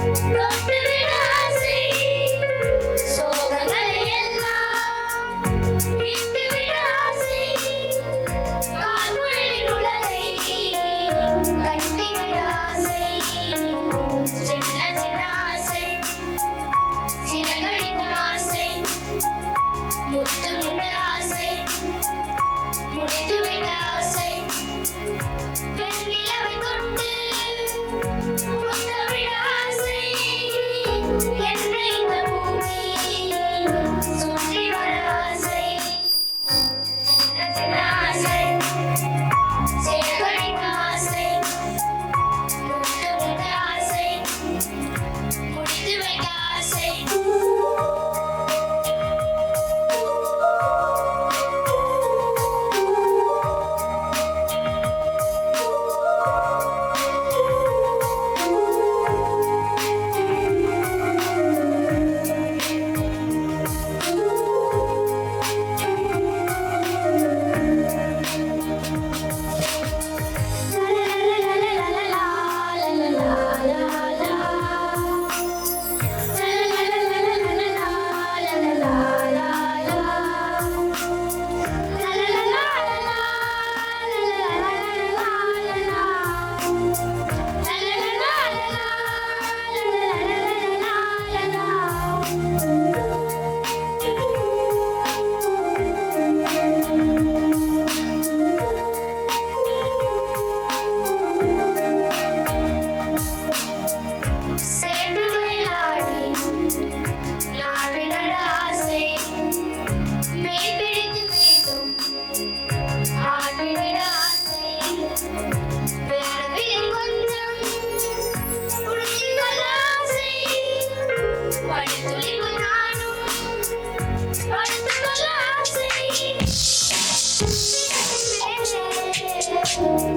தொட்டுவிட ஆசை சோகங்களை எல்லாம் விட்டுவிட ஆசை கால்முளையின் உலகை கட்டிவிட ஆசை சின்ன சின்ன ஆசை சிறகடிக்க ஆசை முத்தமிட ஆசை முடித்துவிட ஆசை வெண்ணிலவை கொண்டு முத்தமிட ஆசை என்னை இந்த பூமி சுற்றி வர ஆசை சின்ன சின்ன ஆசை சிறகடிக்க ஆசை முத்தமிட ஆசை முடித்து வைக்க ஆசை சேர்ந்து விளையாடி யாழிட ஆசை மீன் பிடித்து மீண்டும் ஆடிவிட ஆசை வேறவில் கொஞ்சம் உடுத்திக்கொள்ள ஆசை படுத்துளிப்பு நானும் படுத்துக்கொள்ள ஆசை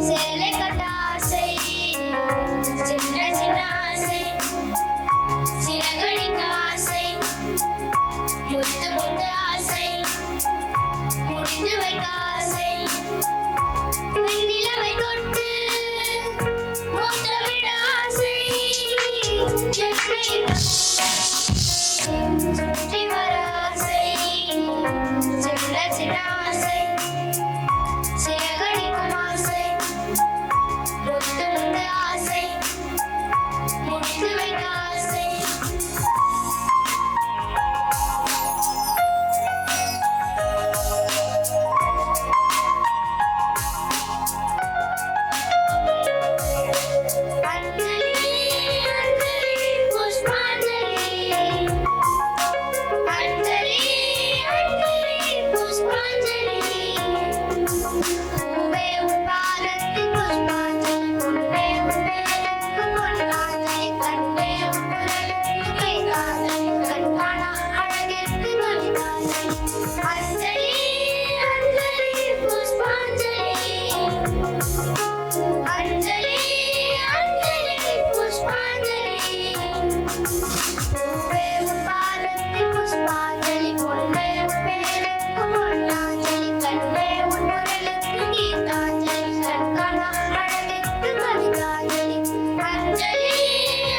சேலை கட்ட ஆசை சின்ன சின்ன ஆசை சிறகடிக்க ஆசை முத்து முத்து ஆசை முடிந்து வைக்க ஆசை வெண்ணிலவை தொட்டு முத்தமிட ஆசை என்னை இந்த சுற்றி வர ஆசை சின்ன சின்ன ஆசை சிறகடிக்கும் ஆசை முத்து முத்து ஆசை முடித்து வைக்க ஆசை அஞ்சலி அஞ்சலி புஷ்பாஞ்சலி அஞ்சலி அஞ்சலி புஷ்பாஞ்சலி பூவே உன் பாதத்தில் புஷ்பாஞ்சலி பொன்னே உன் பேருக்கு பொன்னாஞ்சலி கண்ணே உன் குரலுக்கு கைகாஞ்சலி கண்காணா அழகிற்கு கவிதாஞ்சலி அஞ்சலி அஞ்சலி புஷ்பாஞ்சலி அஞ்சலி அஞ்சலி புஷ்பாஞ்சலி பூவே உன் பாதத்தில் புஷ்பாஞ்சலி பொன்னே உன் பேருக்கு பொன்னாஞ்சலி கண்ணே உன் குரலுக்கு கீதாஞ்சலி கண்காணா அழகிற்கு கவிதாஞ்சலி அஞ்சலி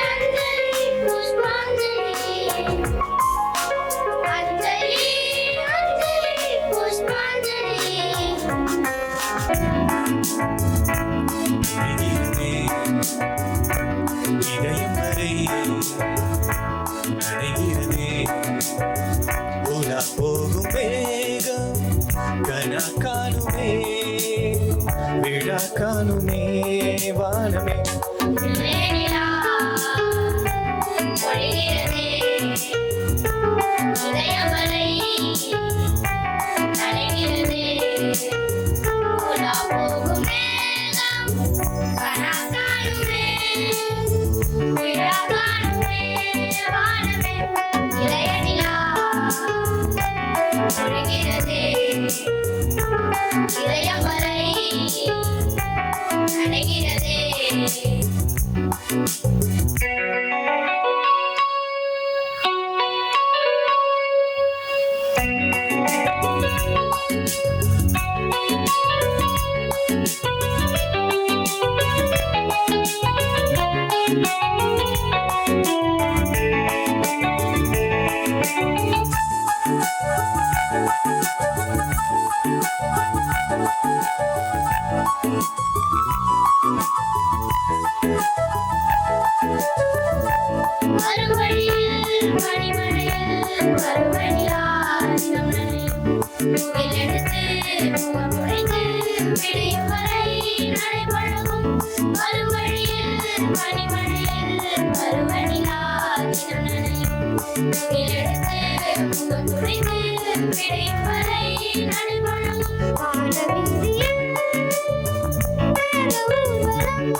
அஞ்சலி புஷ்பாஞ்சலி அஞ்சலி அஞ்சலி புஷ்பாஞ்சலி இதயம் வரை அடைகிறதே உலா போகும் வேகம் கனா காணுமே விழா காணுமே வானமே நிலா ஒளிகிறதே இதயம் வரை அடைகிறதே உலா போகும் மேகம் கனா காணுமே விழா காணுமே வானமே இளைய நிலா ஒளிகிறதே இதயம் வரை அடைகிறதே பனிமழையில் பருவநிலா தினம் நனையும் முகிலெடுத்து முகம் துடைத்து விடியும் வரை நடைபழகும் வரும் வழியில் பனிமழையில் பருவநிலா தினம் நனையும் முகிலெடுத்து முகம் துடைத்து விடியும் வரை நடைபழகும் வானவீதியில் வேறு ஊர்வலம்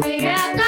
விழா